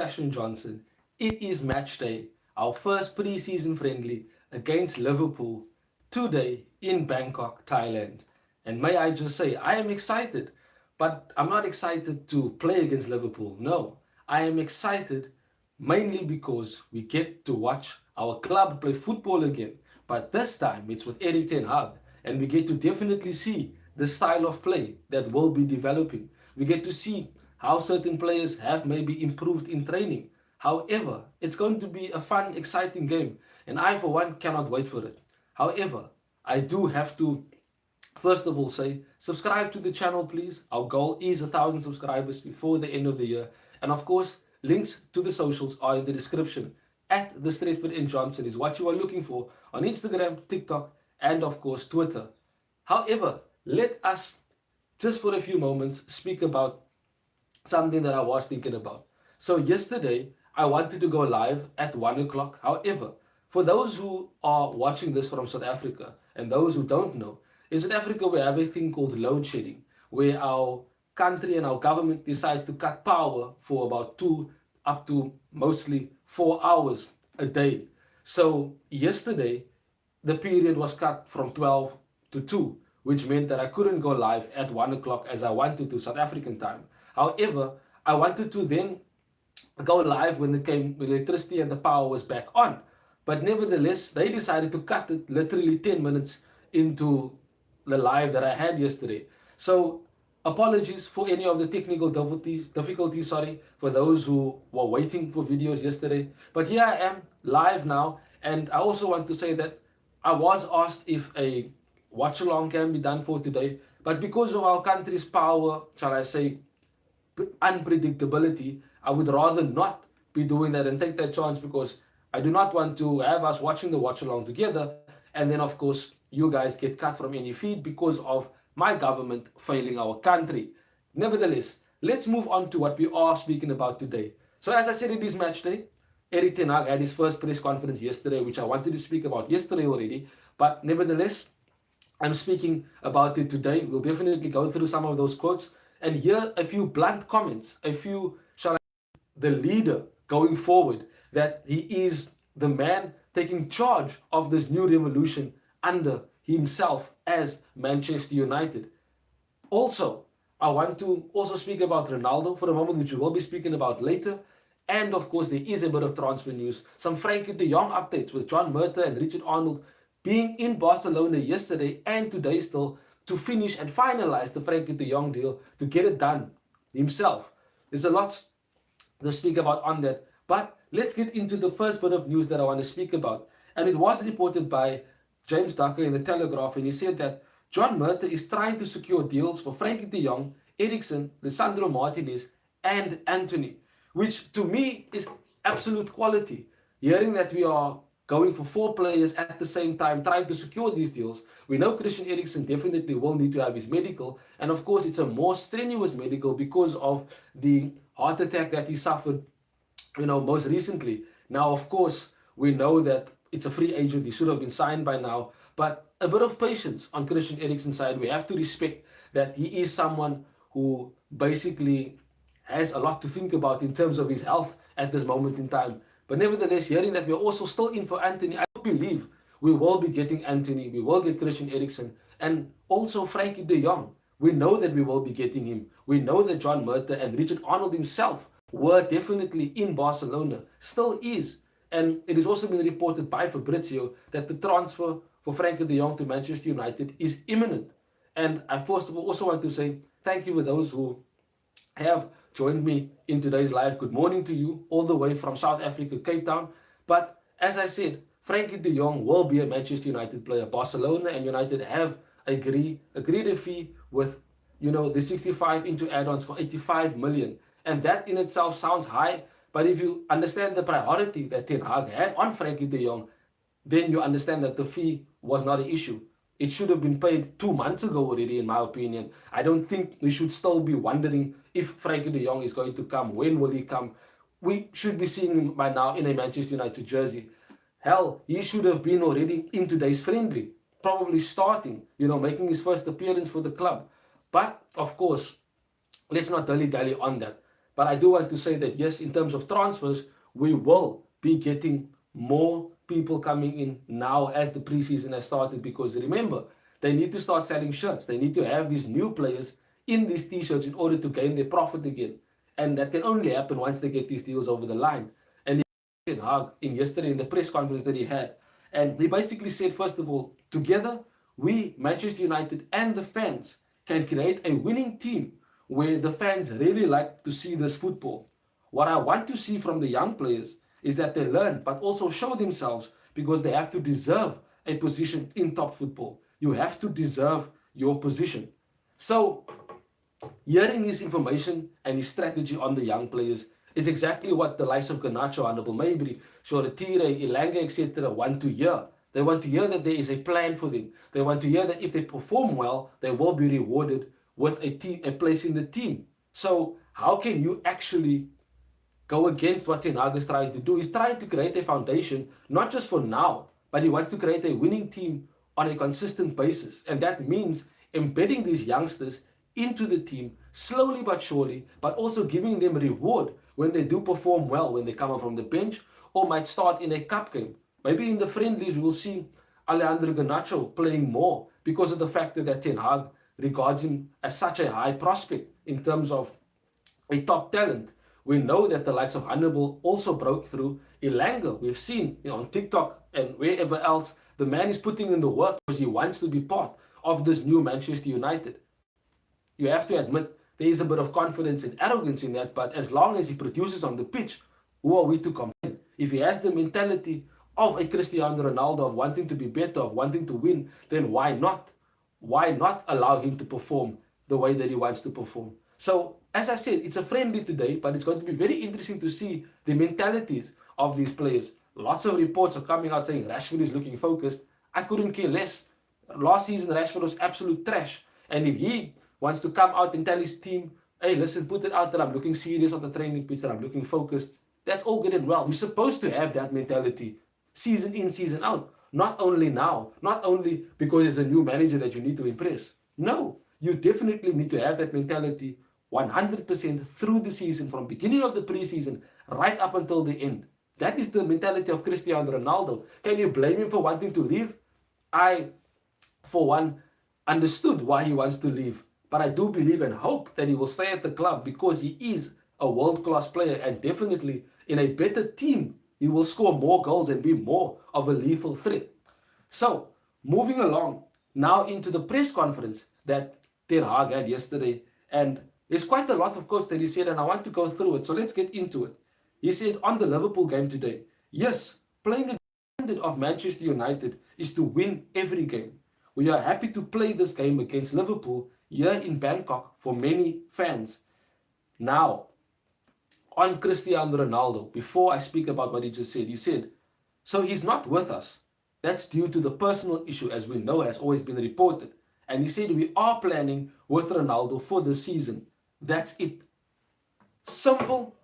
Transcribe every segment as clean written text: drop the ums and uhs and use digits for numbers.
Session Johnson. It is match day, our first pre-season friendly against Liverpool today in Bangkok, Thailand. And may I just say, I am excited, but I'm not excited to play against Liverpool. No, I am excited mainly because we get to watch our club play football again. But this time it's with Erik ten Hag, and we get to definitely see the style of play that will be developing. We get to see how certain players have maybe improved in training. However, it's going to be a fun, exciting game, and I, for one, cannot wait for it. However, I do have to first of all say subscribe to the channel, please. Our goal is 1,000 subscribers before the end of the year, and of course links to the socials are in the description. At the Stretford and Johnson is what you are looking for on Instagram, TikTok, and of course Twitter. However, let us just for a few moments speak about something that I was thinking about. So yesterday I wanted to go live at 1 o'clock. However, for those who are watching this from South Africa and those who don't know, in South Africa we have a thing called load shedding, where our country and our government decides to cut power for about 2 up to mostly 4 hours a day. So yesterday the period was cut from 12 to 2, which meant that I couldn't go live at 1 o'clock as I wanted to South African time. However, I wanted to then go live when it came when electricity and the power was back on. But nevertheless, they decided to cut it literally 10 minutes into the live that I had yesterday. So apologies for any of the technical difficulties, sorry, for those who were waiting for videos yesterday. But here I am live now, and I also want to say that I was asked if a watch along can be done for today, but because of our country's power, shall I say, unpredictability, I would rather not be doing that and take that chance, because I do not want to have us watching the watch along together and then of course you guys get cut from any feed because of my government failing our country. Nevertheless, let's move on to what we are speaking about today. So as I said, it is match day. Erik ten Hag had his first press conference yesterday, which I wanted to speak about yesterday already, but nevertheless I'm speaking about it today. We'll definitely go through some of those quotes and hear a few blunt comments, a few, shall I, the leader going forward, that he is the man taking charge of this new revolution under himself as Manchester United. Also, I want to also speak about Ronaldo for a moment, which we will be speaking about later. And of course, there is a bit of transfer news, some Frankie de Jong updates with John Murta and Richard Arnold being in Barcelona yesterday and today still to finish and finalize the Frankie de Jong deal, to get it done himself. There's a lot to speak about on that, but let's get into the first bit of news that I want to speak about. And it was reported by James Ducker in the Telegraph, and he said that John Murta is trying to secure deals for Frankie de Jong, Eriksen, Lisandro Martinez, and Anthony, which to me is absolute quality. Hearing that we are going for 4 players at the same time, trying to secure these deals. We know Christian Eriksen definitely will need to have his medical, and of course it's a more strenuous medical because of the heart attack that he suffered, most recently. Now, of course, we know that it's a free agent, he should have been signed by now, but a bit of patience on Christian Eriksen's side. We have to respect that he is someone who basically has a lot to think about in terms of his health at this moment in time. But nevertheless, hearing that we're also still in for Anthony, I believe we will be getting Anthony, we will get Christian Eriksen, and also Frankie de Jong. We know that we will be getting him. We know that John Murta and Richard Arnold himself were definitely in Barcelona, still is. And it has also been reported by Fabrizio that the transfer for Frankie de Jong to Manchester United is imminent. And I first of all also want to say thank you for those who have joined me in today's live. Good morning to you all the way from South Africa, Cape Town. But as I said, Frankie de Jong will be a Manchester United player. Barcelona and United have agreed a fee with the 65 into add-ons for 85 million. And that in itself sounds high, but if you understand the priority that Ten Hag had on Frankie de Jong, then you understand that the fee was not an issue. It should have been paid 2 months ago already, in my opinion. I don't think we should still be wondering if Frankie de Jong is going to come. When will he come? We should be seeing him by now in a Manchester United jersey. Hell, he should have been already in today's friendly, probably starting, making his first appearance for the club. But, of course, let's not dilly-dally on that. But I do want to say that, yes, in terms of transfers, we will be getting more people coming in now as the preseason has started, because remember, they need to start selling shirts. They need to have these new players in these t-shirts in order to gain their profit again. And that can only happen once they get these deals over the line. And Ten Hag in yesterday in the press conference that he had, and he basically said, first of all, together we, Manchester United and the fans, can create a winning team where the fans really like to see this football. What I want to see from the young players is that they learn, but also show themselves, because they have to deserve a position in top football. You have to deserve your position. So, hearing his information and his strategy on the young players is exactly what the likes of Garnacho, Honorable Maybury, Shoretire, Ilanga, etc. want to hear. They want to hear that there is a plan for them. They want to hear that if they perform well, they will be rewarded with a place in the team. So how can you actually go against what Ten Hag is trying to do? He's trying to create a foundation, not just for now, but he wants to create a winning team on a consistent basis. And that means embedding these youngsters into the team slowly but surely, but also giving them reward when they do perform well, when they come up from the bench or might start in a cup game. Maybe in the friendlies we will see Alejandro Garnacho playing more because of the fact that Ten Hag regards him as such a high prospect in terms of a top talent. We know that the likes of Hannibal also broke through. Ilanga, we've seen on TikTok and wherever else, the man is putting in the work because he wants to be part of this new Manchester United. You have to admit there is a bit of confidence and arrogance in that, but as long as he produces on the pitch, who are we to complain? If he has the mentality of a Cristiano Ronaldo, of wanting to be better, of wanting to win, then why not? Why not allow him to perform the way that he wants to perform? So, as I said, it's a friendly today, but it's going to be very interesting to see the mentalities of these players. Lots of reports are coming out saying Rashford is looking focused. I couldn't care less. Last season, Rashford was absolute trash. And if he wants to come out and tell his team, hey, listen, put it out that I'm looking serious on the training pitch, that I'm looking focused, that's all good and well. You're supposed to have that mentality season in, season out. Not only now, not only because it's a new manager that you need to impress. No, you definitely need to have that mentality 100% through the season, from beginning of the preseason right up until the end. That is the mentality of Cristiano Ronaldo. Can you blame him for wanting to leave? I, for one, understood why he wants to leave. But I do believe and hope that he will stay at the club because he is a world-class player, and definitely in a better team, he will score more goals and be more of a lethal threat. So, moving along now into the press conference that Ten Hag had yesterday, and there's quite a lot of quotes that he said, and I want to go through it, so let's get into it. He said on the Liverpool game today, yes, playing the standard of Manchester United is to win every game. We are happy to play this game against Liverpool here in Bangkok for many fans. Now, on Cristiano Ronaldo, before I speak about what he just said, he said, so he's not with us. That's due to the personal issue, as we know, has always been reported. And he said, we are planning with Ronaldo for the season. That's it. Simple,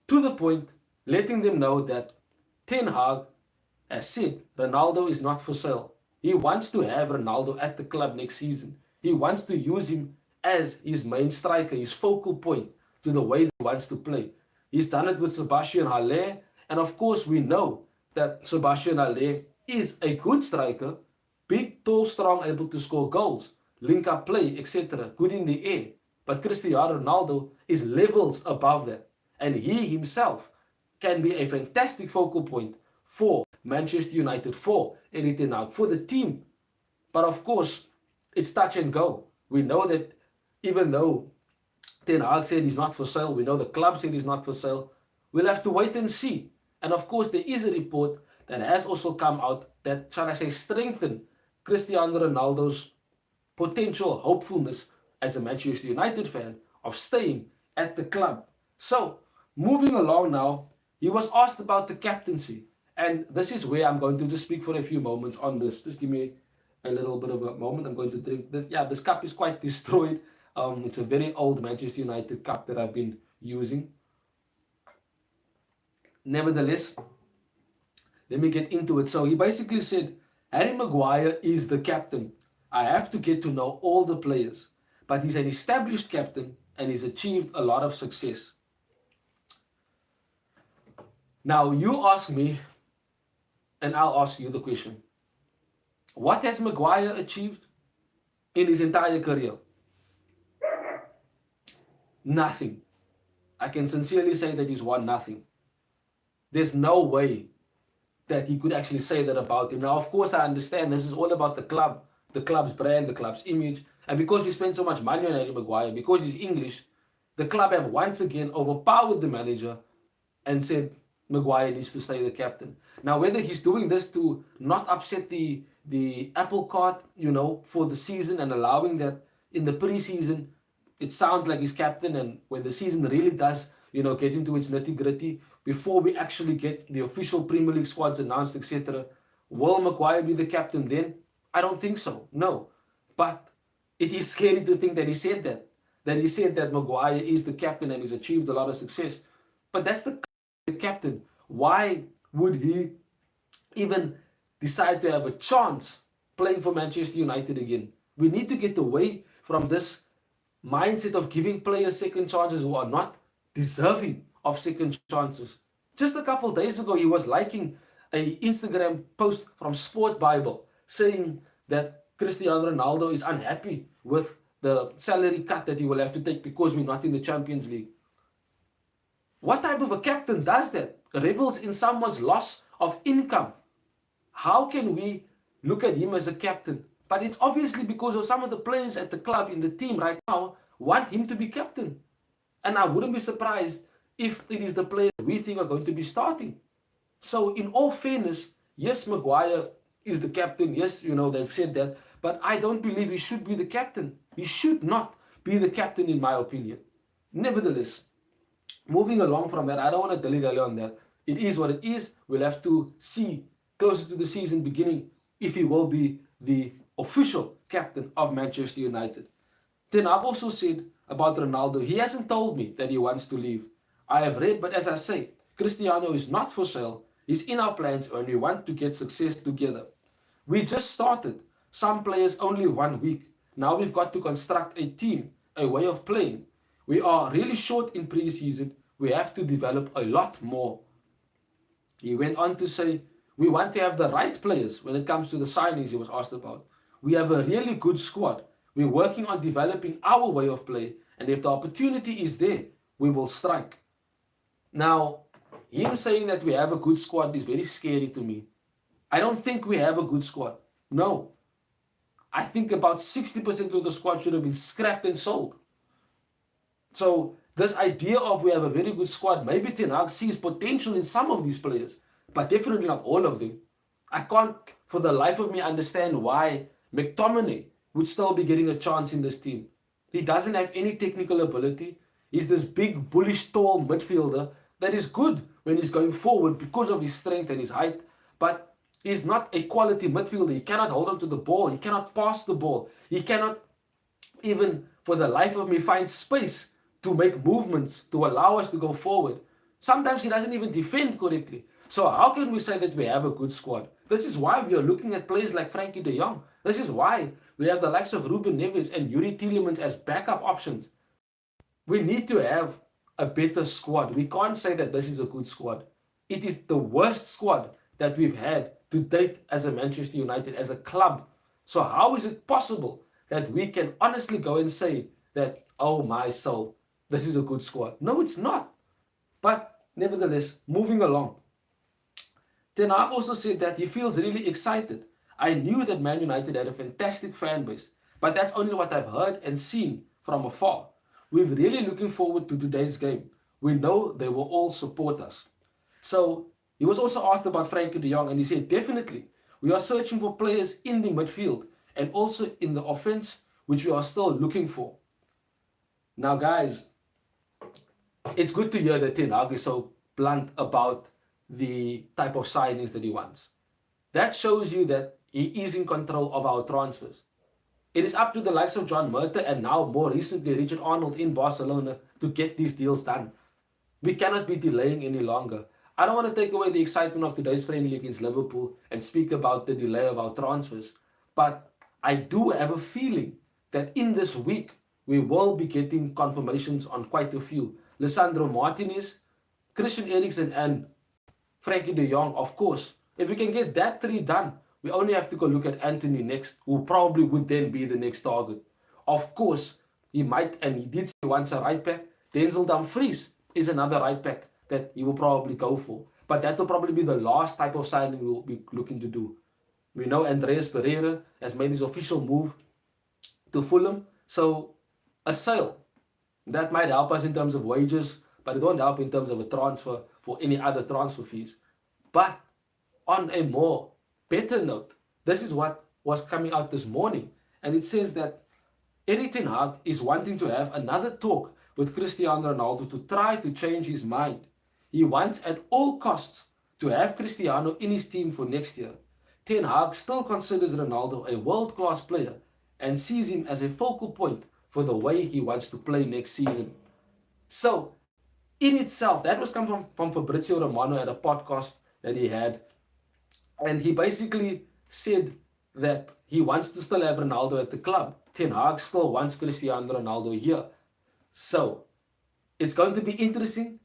to the point, letting them know that Ten Hag has said Ronaldo is not for sale. He wants to have Ronaldo at the club next season. He wants to use him as his main striker, his focal point to the way he wants to play. He's done it with Sebastian Haller, and of course we know that Sebastian Haller is a good striker, big, tall, strong, able to score goals, link up play, etc., good in the air. But Cristiano Ronaldo is levels above that, and he himself can be a fantastic focal point for Manchester United, for Erik ten Hag, for the team. But of course, it's touch and go. We know that even though Ten Hag said he's not for sale, we know the club said he's not for sale, we'll have to wait and see. And of course, there is a report that has also come out that, shall I say, strengthen Cristiano Ronaldo's potential hopefulness as a Manchester United fan of staying at the club. So, moving along now, he was asked about the captaincy. And this is where I'm going to just speak for a few moments on this. Just give me a little bit of a moment. I'm going to drink this. Yeah, this cup is quite destroyed. It's a very old Manchester United cup that I've been using. Nevertheless, let me get into it. So he basically said, Harry Maguire is the captain. I have to get to know all the players. But he's an established captain and he's achieved a lot of success. Now you ask me, and I'll ask you the question. What has Maguire achieved in his entire career? Nothing. I can sincerely say that he's won nothing. There's no way that he could actually say that about him. Now, of course, I understand this is all about the club, the club's brand, the club's image. And because we spend so much money on Harry Maguire, because he's English, the club have once again overpowered the manager and said Maguire needs to stay the captain. Now, whether he's doing this to not upset the apple cart, for the season and allowing that in the preseason, it sounds like he's captain, and when the season really does, get into its nitty gritty, before we actually get the official Premier League squads announced, etc., will Maguire be the captain then? I don't think so. No, but it is scary to think that he said that. That he said that Maguire is the captain and he's achieved a lot of success. But that's the captain. Why would he even decide to have a chance playing for Manchester United again? We need to get away from this mindset of giving players second chances who are not deserving of second chances. Just a couple of days ago, he was liking a Instagram post from Sport Bible saying that Cristiano Ronaldo is unhappy with the salary cut that he will have to take because we're not in the Champions League. What type of a captain does that? Revels in someone's loss of income. How can we look at him as a captain? But it's obviously because of some of the players at the club, in the team right now, want him to be captain. And I wouldn't be surprised if it is the players we think are going to be starting. So in all fairness, yes, Maguire is the captain. Yes, they've said that. But I don't believe he should be the captain. He should not be the captain, in my opinion. Nevertheless, moving along from that, I don't want to dilly-dally on that. It is what it is. We'll have to see closer to the season beginning if he will be the official captain of Manchester United. Then I've also said about Ronaldo, he hasn't told me that he wants to leave. I have read, but as I say, Cristiano is not for sale. He's in our plans and we want to get success together. We just started. Some players only 1 week. Now we've got to construct a team, a way of playing. We are really short in pre-season. We have to develop a lot more. He went on to say, we want to have the right players when it comes to the signings he was asked about. We have a really good squad. We're working on developing our way of play, and if the opportunity is there, we will strike. Now, him saying that we have a good squad is very scary to me. I don't think we have a good squad. No. I think about 60% of the squad should have been scrapped and sold. So this idea of we have a very good squad, maybe Ten Hag sees potential in some of these players, but definitely not all of them. I can't for the life of me understand why McTominay would still be getting a chance in this team. He doesn't have any technical ability. He's this big, bullish, tall midfielder that is good when he's going forward because of his strength and his height, but he's not a quality midfielder. He cannot hold on to the ball. He cannot pass the ball. He cannot even, for the life of me, find space to make movements to allow us to go forward. Sometimes he doesn't even defend correctly. So how can we say that we have a good squad? This is why we are looking at players like Frankie de Jong. This is why we have the likes of Ruben Neves and Yuri Tielemans as backup options. We need to have a better squad. We can't say that this is a good squad. It is the worst squad that we've had to date as a Manchester United, as a club. So how is it possible that we can honestly go and say that, oh my soul, this is a good squad? No, it's not. But nevertheless, moving along. Ten Hag also said that he feels really excited. I knew that Man United had a fantastic fan base, but that's only what I've heard and seen from afar. We're really looking forward to today's game. We know they will all support us. So he was also asked about Frankie de Jong, and he said, definitely, we are searching for players in the midfield and also in the offense, which we are still looking for. Now, guys, it's good to hear that Ten Hag is so blunt about the type of signings that he wants. That shows you that he is in control of our transfers. It is up to the likes of John Murta and now more recently Richard Arnold in Barcelona to get these deals done. We cannot be delaying any longer. I don't want to take away the excitement of today's friendly against Liverpool and speak about the delay of our transfers, but I do have a feeling that in this week we will be getting confirmations on quite a few. Lisandro Martinez, Christian Eriksen and Frankie de Jong, of course. If we can get that three done, we only have to go look at Anthony next, who probably would then be the next target. Of course, he might, and he did say once a right back. Denzel Dumfries is another right back that he will probably go for. But that will probably be the last type of signing we will be looking to do. We know Andreas Pereira has made his official move to Fulham. So a sale, that might help us in terms of wages, but it won't help in terms of a transfer for any other transfer fees. But on a more better note, this is what was coming out this morning. And it says that Erik ten Hag is wanting to have another talk with Cristiano Ronaldo to try to change his mind. He wants at all costs to have Cristiano in his team for next year. Ten Hag still considers Ronaldo a world-class player and sees him as a focal point for the way he wants to play next season. So, in itself, that was come from Fabrizio Romano at a podcast that he had. And he basically said that he wants to still have Ronaldo at the club. Ten Hag still wants Cristiano Ronaldo here. So, it's going to be interesting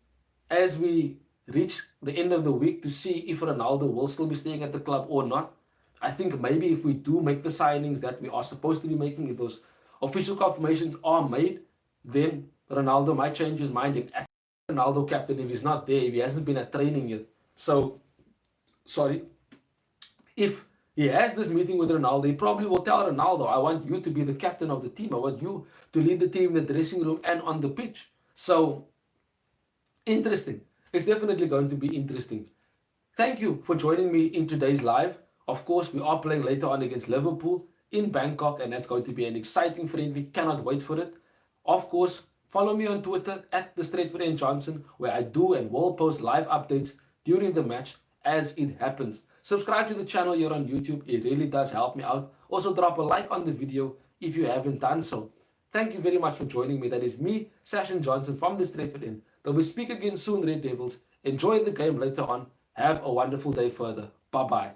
as we reach the end of the week to see if Ronaldo will still be staying at the club or not. I think maybe if we do make the signings that we are supposed to be making, if those official confirmations are made, then Ronaldo might change his mind and act Ronaldo captain if he's not there, if he hasn't been at training yet. So, sorry, if he has this meeting with Ronaldo, he probably will tell Ronaldo, I want you to be the captain of the team. I want you to lead the team in the dressing room and on the pitch. So, interesting. It's definitely going to be interesting. Thank you for joining me in today's live. Of course, we are playing later on against Liverpool in Bangkok, and that's going to be an exciting friendly. Cannot wait for it. Of course, follow me on Twitter at @TheStraightForEnJohnson, where I do and will post live updates during the match as it happens. Subscribe to the channel here on YouTube. It really does help me out. Also, drop a like on the video if you haven't done so. Thank you very much for joining me. That is me, Sashin Johnson from The Straight For In. Till we speak again soon, Red Devils. Enjoy the game later on. Have a wonderful day further. Bye-bye.